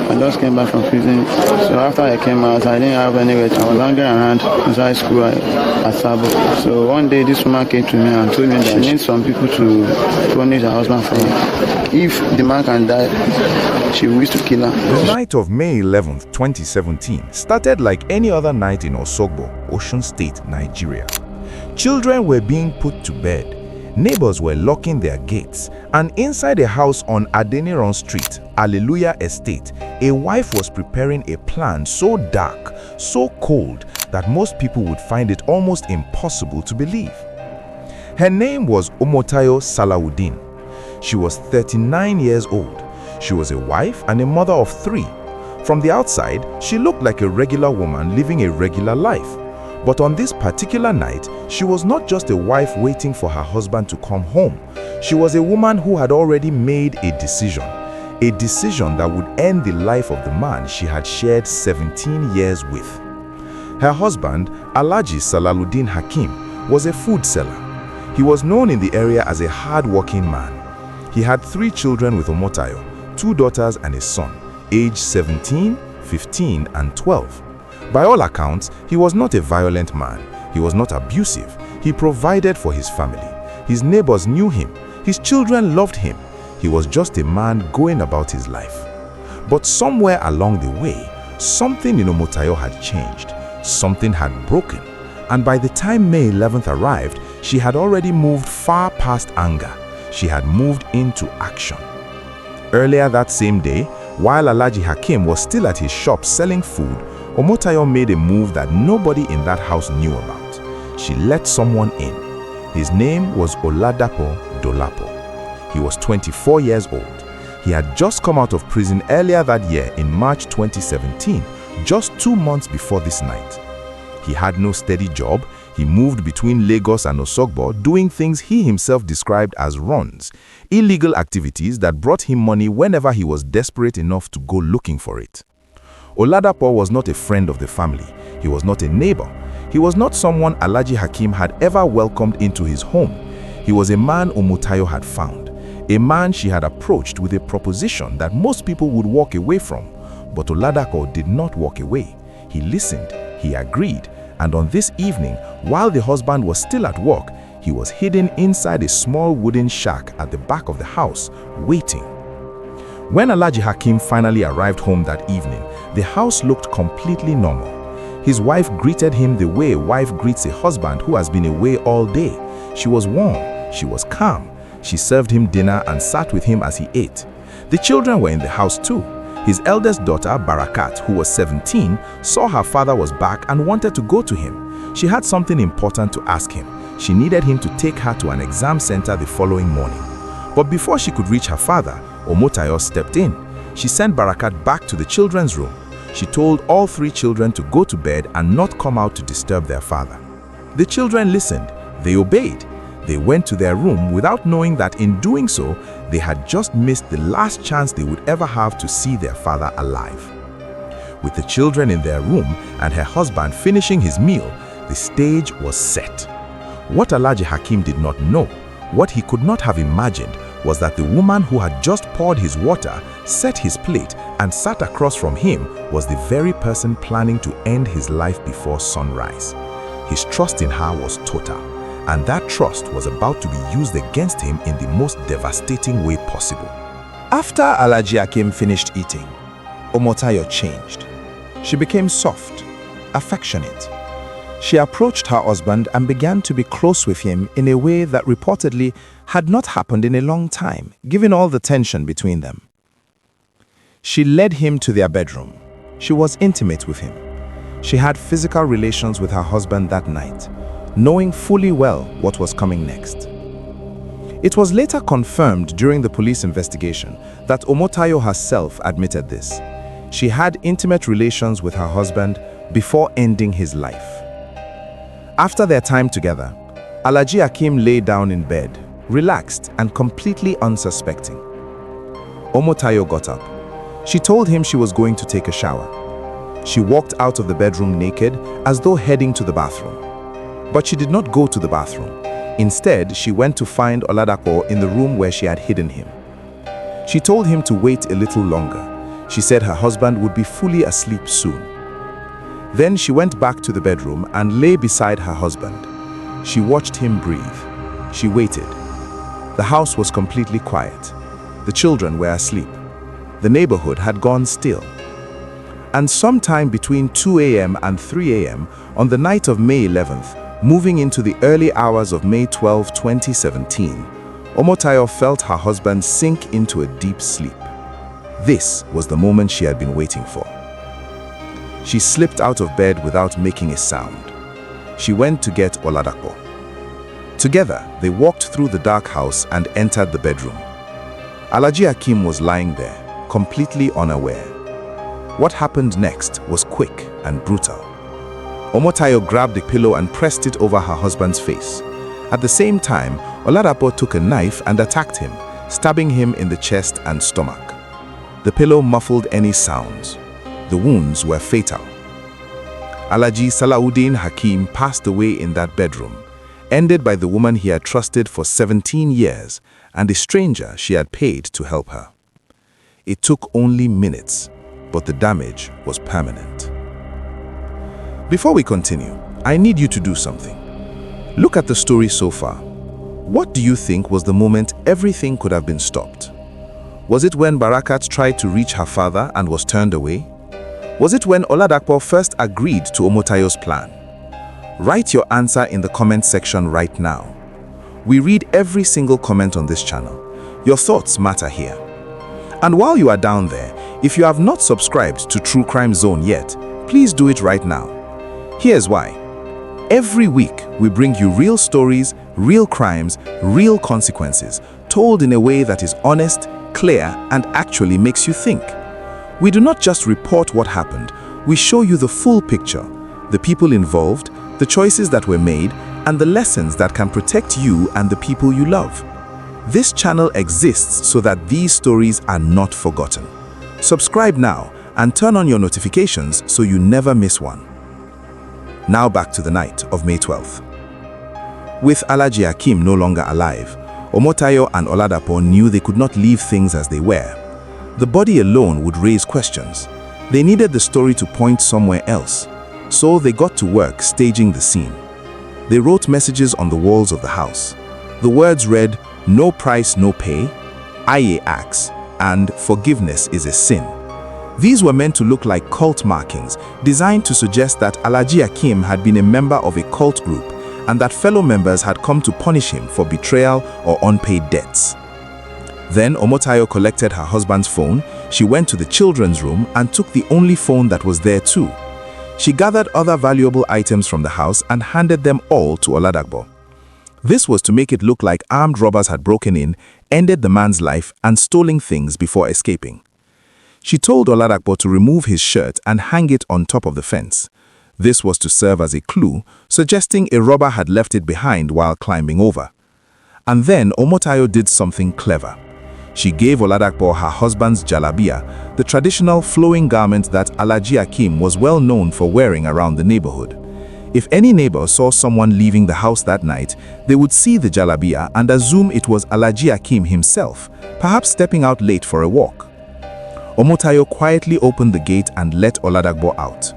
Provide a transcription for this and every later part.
I just came back from prison. So after I came out, I didn't have anywhere. I was hanging around inside school at Sabo. So one day this woman came to me and told me that she needs some people to punish her husband for her. If the man can die, she wished to kill her. The night of May 11th, 2017 started like any other night in Osogbo, Osun State, Nigeria. Children were being put to bed. Neighbors were locking their gates, and inside a house on Adeniran Street, Alleluia Estate, a wife was preparing a plan so dark, so cold, that most people would find it almost impossible to believe. Her name was Omotayo Salawudeen. She was 39 years old. She was a wife and a mother of 3. From the outside, she looked like a regular woman living a regular life. But on this particular night, she was not just a wife waiting for her husband to come home. She was a woman who had already made a decision that would end the life of the man she had shared 17 years with. Her husband, Alhaji Salawudeen Hakeem, was a food seller. He was known in the area as a hard-working man. He had 3 children with Omotayo, 2 daughters and a son, aged 17, 15, and 12. By all accounts, he was not a violent man. He was not abusive. He provided for his family. His neighbors knew him. His children loved him. He was just a man going about his life. But somewhere along the way, something in Omotayo had changed. Something had broken. And by the time May 11th arrived, she had already moved far past anger. She had moved into action. Earlier that same day, while Alhaji Hakeem was still at his shop selling food, Omotayo made a move that nobody in that house knew about. She let someone in. His name was Oladapo Dolapo. He was 24 years old. He had just come out of prison earlier that year in March 2017, just 2 months before this night. He had no steady job. He moved between Lagos and Osogbo, doing things he himself described as runs, illegal activities that brought him money whenever he was desperate enough to go looking for it. Oladapo was not a friend of the family. He was not a neighbor. He was not someone Alhaji Hakeem had ever welcomed into his home. He was a man Omotayo had found, a man she had approached with a proposition that most people would walk away from. But Oladapo did not walk away. He listened, he agreed, and on this evening, while the husband was still at work, he was hidden inside a small wooden shack at the back of the house, waiting. When Alhaji Hakeem finally arrived home that evening, the house looked completely normal. His wife greeted him the way a wife greets a husband who has been away all day. She was warm, she was calm. She served him dinner and sat with him as he ate. The children were in the house too. His eldest daughter, Barakat, who was 17, saw her father was back and wanted to go to him. She had something important to ask him. She needed him to take her to an exam center the following morning. But before she could reach her father, Omotayo stepped in. She sent Barakat back to the children's room. She told all 3 children to go to bed and not come out to disturb their father. The children listened. They obeyed. They went to their room without knowing that in doing so, they had just missed the last chance they would ever have to see their father alive. With the children in their room and her husband finishing his meal, the stage was set. What Alhaji Hakeem did not know, what he could not have imagined, was that the woman who had just poured his water, set his plate, and sat across from him was the very person planning to end his life before sunrise. His trust in her was total, and that trust was about to be used against him in the most devastating way possible. After Alhaji Hakeem finished eating, Omotayo changed. She became soft, affectionate. She approached her husband and began to be close with him in a way that reportedly had not happened in a long time, given all the tension between them. She led him to their bedroom. She was intimate with him. She had physical relations with her husband that night, knowing fully well what was coming next. It was later confirmed during the police investigation that Omotayo herself admitted this. She had intimate relations with her husband before ending his life. After their time together, Alhaji Hakeem lay down in bed, relaxed and completely unsuspecting. Omotayo got up. She told him she was going to take a shower. She walked out of the bedroom naked, as though heading to the bathroom. But she did not go to the bathroom. Instead, she went to find Oladapo in the room where she had hidden him. She told him to wait a little longer. She said her husband would be fully asleep soon. Then she went back to the bedroom and lay beside her husband. She watched him breathe. She waited. The house was completely quiet. The children were asleep. The neighborhood had gone still. And sometime between 2 a.m. and 3 a.m. on the night of May 11th, moving into the early hours of May 12, 2017, Omotayo felt her husband sink into a deep sleep. This was the moment she had been waiting for. She slipped out of bed without making a sound. She went to get Oladapo. Together, they walked through the dark house and entered the bedroom. Alhaji Hakeem was lying there, completely unaware. What happened next was quick and brutal. Omotayo grabbed a pillow and pressed it over her husband's face. At the same time, Oladapo took a knife and attacked him, stabbing him in the chest and stomach. The pillow muffled any sounds. The wounds were fatal. Alhaji Salawudeen Hakeem passed away in that bedroom, ended by the woman he had trusted for 17 years and a stranger she had paid to help her. It took only minutes, but the damage was permanent. Before we continue, I need you to do something. Look at the story so far. What do you think was the moment everything could have been stopped? Was it when Barakat tried to reach her father and was turned away? Was it when Oladapo first agreed to Omotayo's plan? Write your answer in the comment section right now. We read every single comment on this channel. Your thoughts matter here. And while you are down there, if you have not subscribed to True Crime Zone yet, please do it right now. Here's why. Every week, we bring you real stories, real crimes, real consequences, told in a way that is honest, clear, and actually makes you think. We do not just report what happened, we show you the full picture, the people involved, the choices that were made, and the lessons that can protect you and the people you love. This channel exists so that these stories are not forgotten. Subscribe now and turn on your notifications so you never miss one. Now back to the night of May 12th. With Alhaji Hakeem no longer alive, Omotayo and Oladapo knew they could not leave things as they were. The body alone would raise questions. They needed the story to point somewhere else. So they got to work staging the scene. They wrote messages on the walls of the house. The words read, "No price, no pay," "Aye axe," and "Forgiveness is a sin." These were meant to look like cult markings, designed to suggest that Alhaji Hakeem had been a member of a cult group and that fellow members had come to punish him for betrayal or unpaid debts. Then Omotayo collected her husband's phone, she went to the children's room and took the only phone that was there too. She gathered other valuable items from the house and handed them all to Oladapo. This was to make it look like armed robbers had broken in, ended the man's life, and stolen things before escaping. She told Oladapo to remove his shirt and hang it on top of the fence. This was to serve as a clue, suggesting a robber had left it behind while climbing over. And then Omotayo did something clever. She gave Oladapo her husband's jalabia, the traditional flowing garment that Alhaji Hakeem was well known for wearing around the neighborhood. If any neighbor saw someone leaving the house that night, they would see the jalabia and assume it was Alhaji Hakeem himself, perhaps stepping out late for a walk. Omotayo quietly opened the gate and let Oladapo out.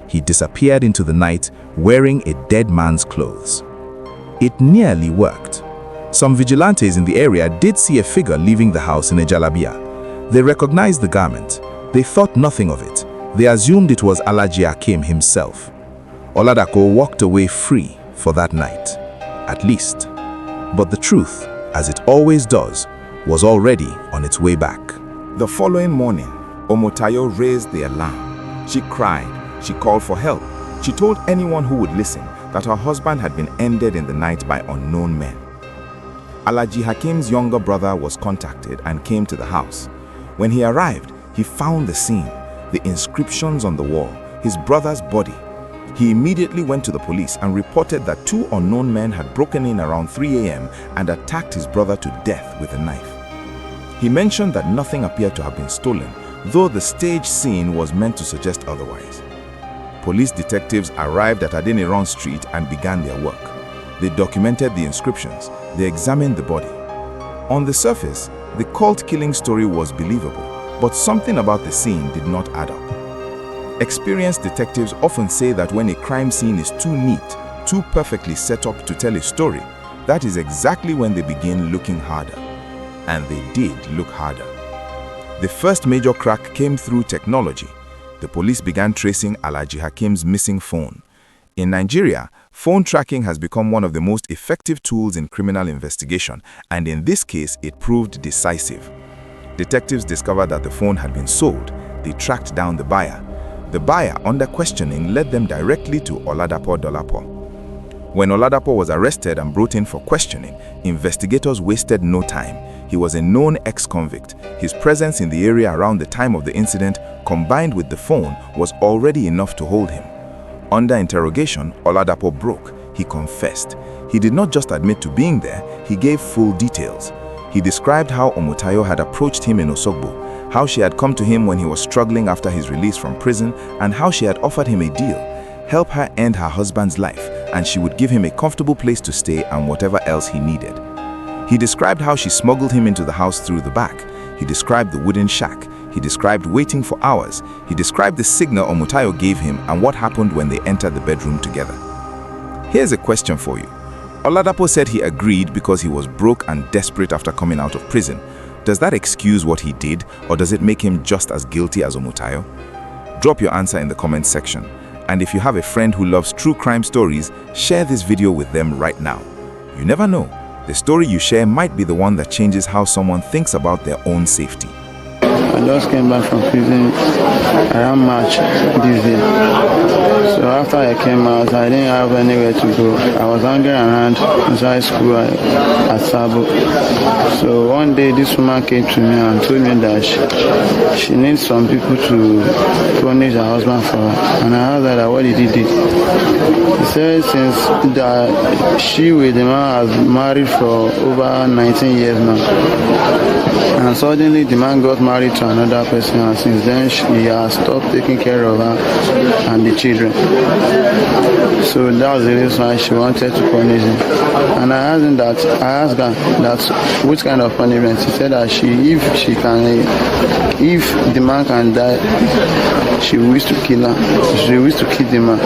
He disappeared into the night wearing a dead man's clothes. It nearly worked. Some vigilantes in the area did see a figure leaving the house in a jalabia. They recognized the garment. They thought nothing of it. They assumed it was Alhaji Hakeem himself. Oladapo walked away free for that night, at least. But the truth, as it always does, was already on its way back. The following morning, Omotayo raised the alarm. She cried. She called for help. She told anyone who would listen that her husband had been ended in the night by unknown men. Alhaji Hakeem's younger brother was contacted and came to the house. When he arrived, he found the scene, the inscriptions on the wall, his brother's body. He immediately went to the police and reported that 2 unknown men had broken in around 3 a.m. and attacked his brother to death with a knife. He mentioned that nothing appeared to have been stolen, though the stage scene was meant to suggest otherwise. Police detectives arrived at Adeniran Street and began their work. They documented the inscriptions. They examined the body. On the surface, the cult killing story was believable. But something about the scene did not add up. Experienced detectives often say that when a crime scene is too neat, too perfectly set up to tell a story, that is exactly when they begin looking harder. And they did look harder. The first major crack came through technology. The police began tracing Alhaji Hakeem's missing phone. In Nigeria, phone tracking has become one of the most effective tools in criminal investigation, and in this case, it proved decisive. Detectives discovered that the phone had been sold. They tracked down the buyer. The buyer, under questioning, led them directly to Oladapo Dolapo. When Oladapo was arrested and brought in for questioning, investigators wasted no time. He was a known ex-convict. His presence in the area around the time of the incident, combined with the phone, was already enough to hold him. Under interrogation, Oladapo broke. He confessed. He did not just admit to being there, he gave full details. He described how Omotayo had approached him in Osogbo, how she had come to him when he was struggling after his release from prison, and how she had offered him a deal, help her end her husband's life, and she would give him a comfortable place to stay and whatever else he needed. He described how she smuggled him into the house through the back. He described the wooden shack. He described waiting for hours. He described the signal Omotayo gave him and what happened when they entered the bedroom together. Here's a question for you. Oladapo said he agreed because he was broke and desperate after coming out of prison. Does that excuse what he did, or does it make him just as guilty as Omotayo? Drop your answer in the comments section. And if you have a friend who loves true crime stories, share this video with them right now. You never know. The story you share might be the one that changes how someone thinks about their own safety. I just came back from prison around March this year. So after I came out, I didn't have anywhere to go. I was hanging around inside school at Sabo. So one day this woman came to me and told me that she needs some people to punish her husband for her. And I asked her that what did he do? He said since that she with the man has married for over 19 years now. And suddenly the man got married to another person, and since then he has stopped taking care of her and the children. So that was the reason why she wanted to punish him. And I asked her that which kind of punishment. She said that if the man can die, she wished to kill her. She wished to kill the man.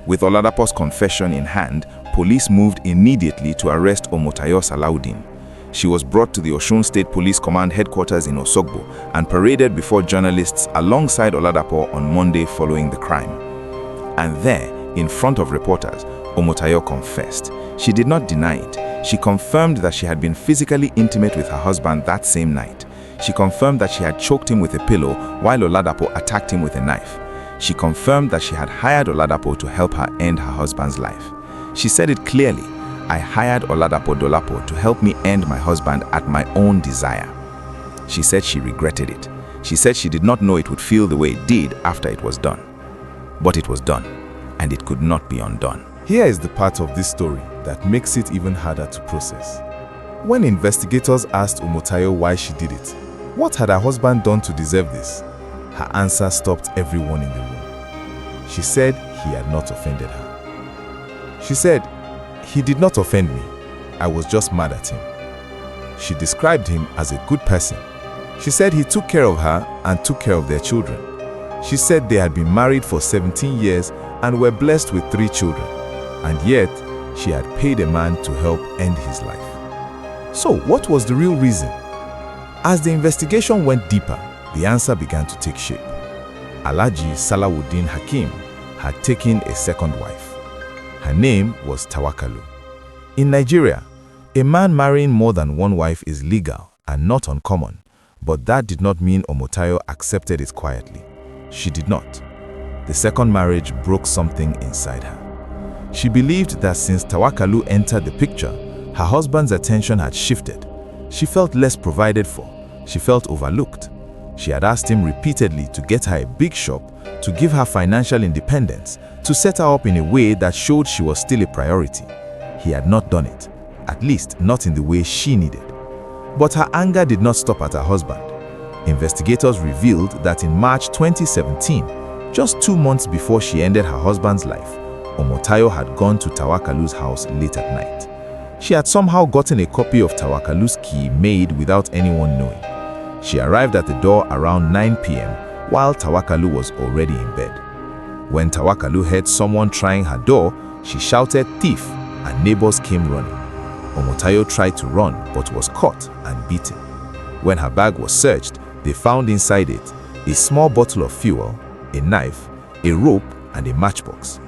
With Oladapo's confession in hand, police moved immediately to arrest Omotayo Salawudeen. She was brought to the Osun State Police Command headquarters in Osogbo and paraded before journalists alongside Oladapo on Monday following the crime. And there, in front of reporters, Omotayo confessed. She did not deny it. She confirmed that she had been physically intimate with her husband that same night. She confirmed that she had choked him with a pillow while Oladapo attacked him with a knife. She confirmed that she had hired Oladapo to help her end her husband's life. She said it clearly, I hired Oladapo Dolapo to help me end my husband at my own desire. She said she regretted it. She said she did not know it would feel the way it did after it was done. But it was done, and it could not be undone. Here is the part of this story that makes it even harder to process. When investigators asked Omotayo why she did it, what had her husband done to deserve this? Her answer stopped everyone in the room. She said he had not offended her. She said, he did not offend me. I was just mad at him. She described him as a good person. She said he took care of her and took care of their children. She said they had been married for 17 years and were blessed with 3 children. And yet, she had paid a man to help end his life. So, what was the real reason? As the investigation went deeper, the answer began to take shape. Alhaji Salawudeen Hakeem had taken a second wife. Her name was Tawakalu. In Nigeria, a man marrying more than one wife is legal and not uncommon, but that did not mean Omotayo accepted it quietly. She did not. The second marriage broke something inside her. She believed that since Tawakalu entered the picture, her husband's attention had shifted. She felt less provided for. She felt overlooked. She had asked him repeatedly to get her a big shop, to give her financial independence, to set her up in a way that showed she was still a priority. He had not done it, at least not in the way she needed. But her anger did not stop at her husband. Investigators revealed that in March 2017, just 2 months before she ended her husband's life, Omotayo had gone to Tawakalu's house late at night. She had somehow gotten a copy of Tawakalu's key made without anyone knowing. She arrived at the door around 9 p.m. while Tawakalu was already in bed. When Tawakalu heard someone trying her door, she shouted "thief," and neighbors came running. Omotayo tried to run but was caught and beaten. When her bag was searched, they found inside it a small bottle of fuel, a knife, a rope, and a matchbox.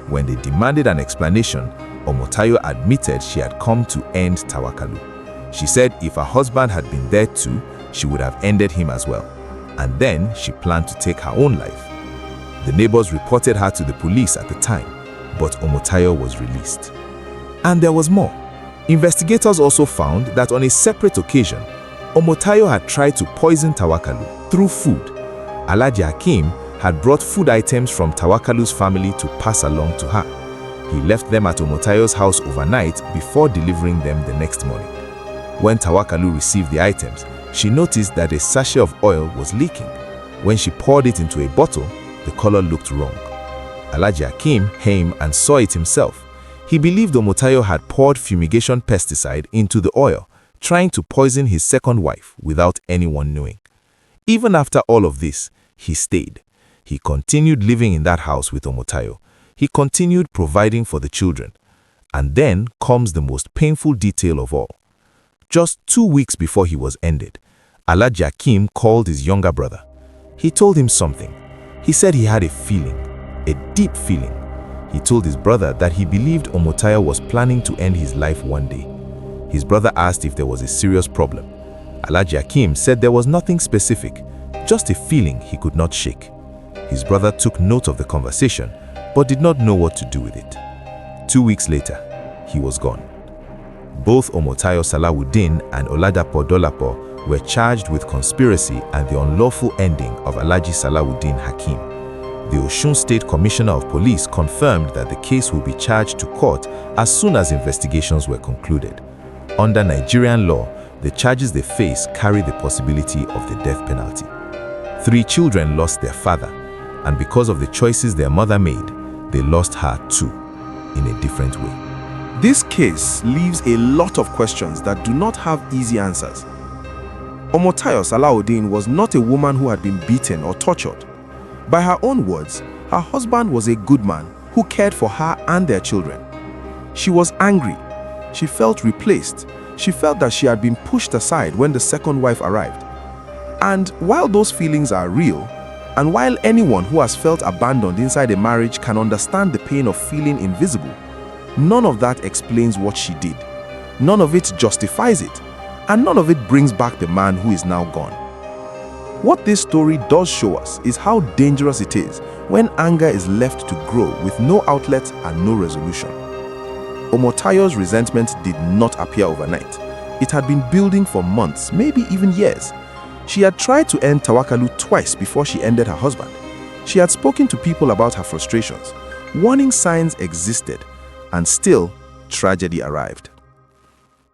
When they demanded an explanation, Omotayo admitted she had come to end Tawakalu. She said if her husband had been there too, she would have ended him as well. And then she planned to take her own life. The neighbors reported her to the police at the time, but Omotayo was released. And there was more. Investigators also found that on a separate occasion, Omotayo had tried to poison Tawakalu through food. Alhaji Hakeem had brought food items from Tawakalu's family to pass along to her. He left them at Omotayo's house overnight before delivering them the next morning. When Tawakalu received the items, she noticed that a sachet of oil was leaking. When she poured it into a bottle, the color looked wrong. Alhaji Hakeem came and saw it himself. He believed Omotayo had poured fumigation pesticide into the oil, trying to poison his second wife without anyone knowing. Even after all of this, he stayed. He continued living in that house with Omotayo. He continued providing for the children. And then comes the most painful detail of all. Just 2 weeks before he was ended, Alhaji Hakeem called his younger brother. He told him something. He said he had a feeling, a deep feeling. He told his brother that he believed Omotayo was planning to end his life one day. His brother asked if there was a serious problem. Alhaji Hakeem said there was nothing specific, just a feeling he could not shake. His brother took note of the conversation, but did not know what to do with it. 2 weeks later, he was gone. Both Omotayo Salawudeen and Oladapo Dolapo were charged with conspiracy and the unlawful ending of Alhaji Salawudeen Hakeem. The Osun State Commissioner of Police confirmed that the case will be charged to court as soon as investigations were concluded. Under Nigerian law, the charges they face carry the possibility of the death penalty. 3 children lost their father, and because of the choices their mother made, they lost her too, in a different way. This case leaves a lot of questions that do not have easy answers. Omotayo Salawudeen was not a woman who had been beaten or tortured. By her own words, her husband was a good man who cared for her and their children. She was angry. She felt replaced. She felt that she had been pushed aside when the second wife arrived. And while those feelings are real, and while anyone who has felt abandoned inside a marriage can understand the pain of feeling invisible, none of that explains what she did. None of it justifies it, and none of it brings back the man who is now gone. What this story does show us is how dangerous it is when anger is left to grow with no outlet and no resolution. Omotayo's resentment did not appear overnight. It had been building for months, maybe even years. She had tried to end Tawakalu twice before she ended her husband. She had spoken to people about her frustrations. Warning signs existed, and still, tragedy arrived.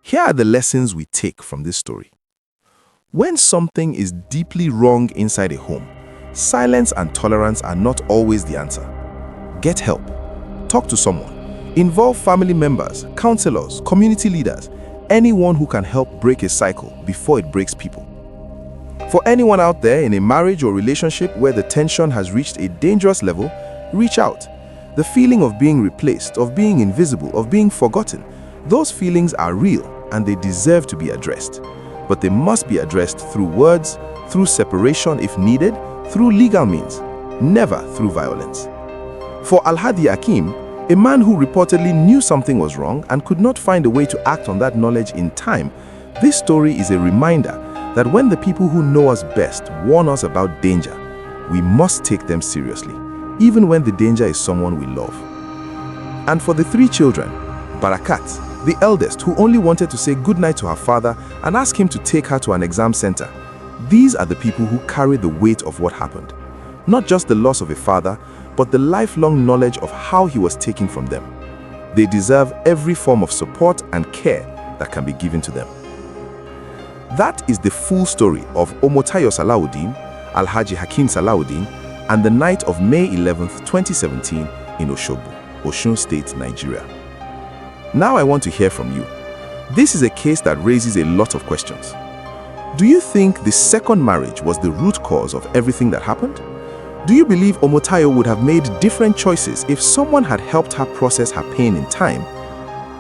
Here are the lessons we take from this story. When something is deeply wrong inside a home, silence and tolerance are not always the answer. Get help. Talk to someone. Involve family members, counselors, community leaders, anyone who can help break a cycle before it breaks people. For anyone out there in a marriage or relationship where the tension has reached a dangerous level, reach out. The feeling of being replaced, of being invisible, of being forgotten, those feelings are real and they deserve to be addressed. But they must be addressed through words, through separation if needed, through legal means, never through violence. For Alhaji Hakeem, a man who reportedly knew something was wrong and could not find a way to act on that knowledge in time, this story is a reminder that when the people who know us best warn us about danger, we must take them seriously, even when the danger is someone we love. And for the 3 children, Barakat, the eldest, who only wanted to say goodnight to her father and ask him to take her to an exam center, these are the people who carry the weight of what happened. Not just the loss of a father, but the lifelong knowledge of how he was taken from them. They deserve every form of support and care that can be given to them. That is the full story of Omotayo Salawudeen, Alhaji Hakeem Salawudeen, and the night of May 11th, 2017 in Osogbo. Osun State, Nigeria. Now I want to hear from you. This is a case that raises a lot of questions. Do you think the second marriage was the root cause of everything that happened? Do you believe Omotayo would have made different choices if someone had helped her process her pain in time?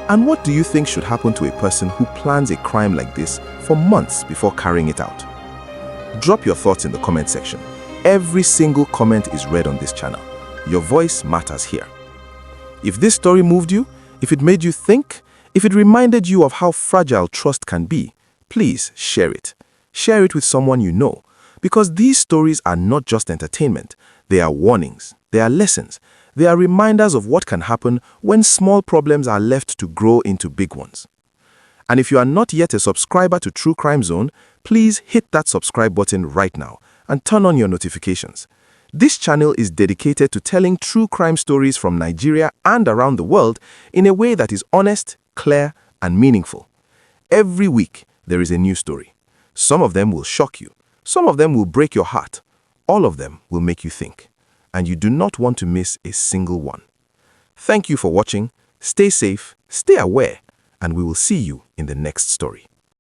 And what do you think should happen to a person who plans a crime like this for months before carrying it out? Drop your thoughts in the comment section. Every single comment is read on this channel. Your voice matters here. If this story moved you, if it made you think, if it reminded you of how fragile trust can be, please share it. Share it with someone you know, because these stories are not just entertainment. They are warnings, they are lessons, they are reminders of what can happen when small problems are left to grow into big ones. And if you are not yet a subscriber to True Crime Zone, please hit that subscribe button right now and turn on your notifications. This channel is dedicated to telling true crime stories from Nigeria and around the world in a way that is honest, clear, and meaningful. Every week, there is a new story. Some of them will shock you. Some of them will break your heart. All of them will make you think. And you do not want to miss a single one. Thank you for watching. Stay safe, stay aware, and we will see you in the next story.